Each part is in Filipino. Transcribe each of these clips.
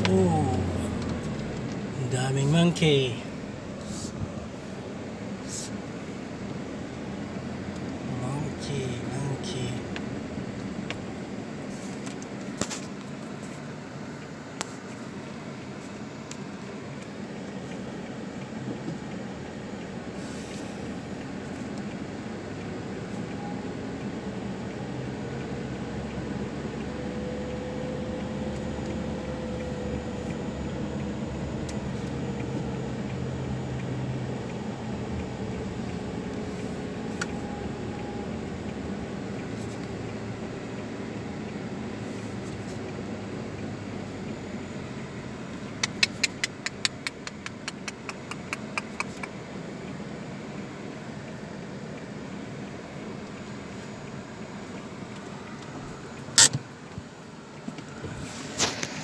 Oh, ang daming monkey. Monkey.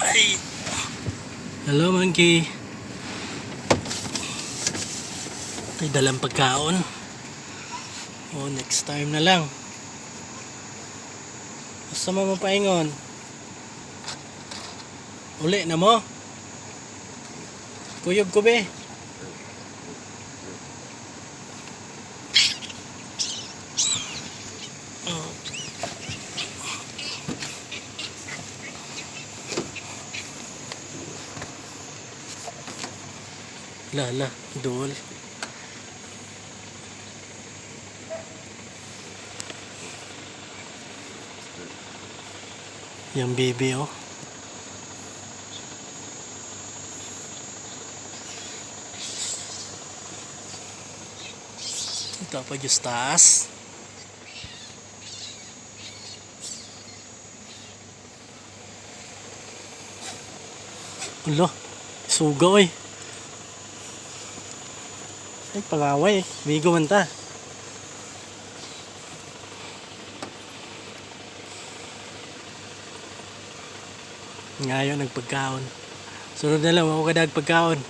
Ay. Hello monkey. Ito'y dalang pagkaon. Oh, next time na lang. Basta mo mapaingon. Uli na mo. Kuyog ko be. Oh. Lala, dol. Yung baby oh. Ito pa yung taas. Ulo, sugaw eh. Ay, pangaway. Bigo man ta. Ngayon nagpagkaon. Sunod na lang ako kadag pagkaon.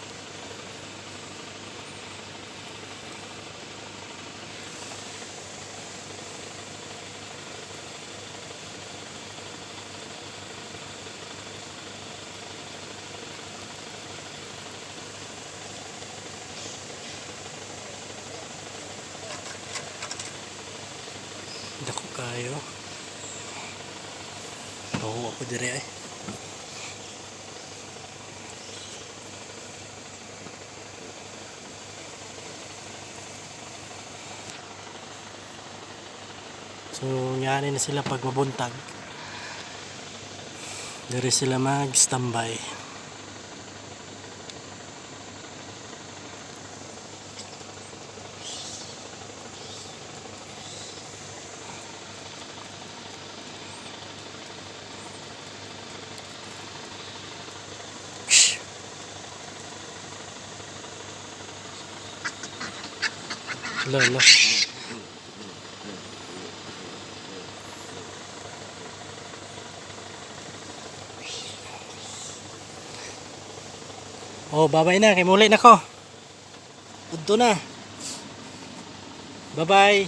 Dako kayo. Oo, ako dire ay. So, ngani na sila pag mabuntag. Dire sila mag-standby. Lala. Oh, babay na. Kay muli na ko. Udto na. Bye-bye.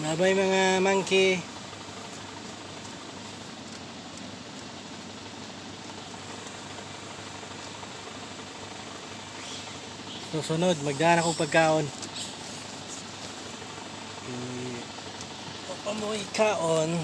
Bye-bye mga monkey. Susunod, magdaan akong pagkaon. Papamoy kaon.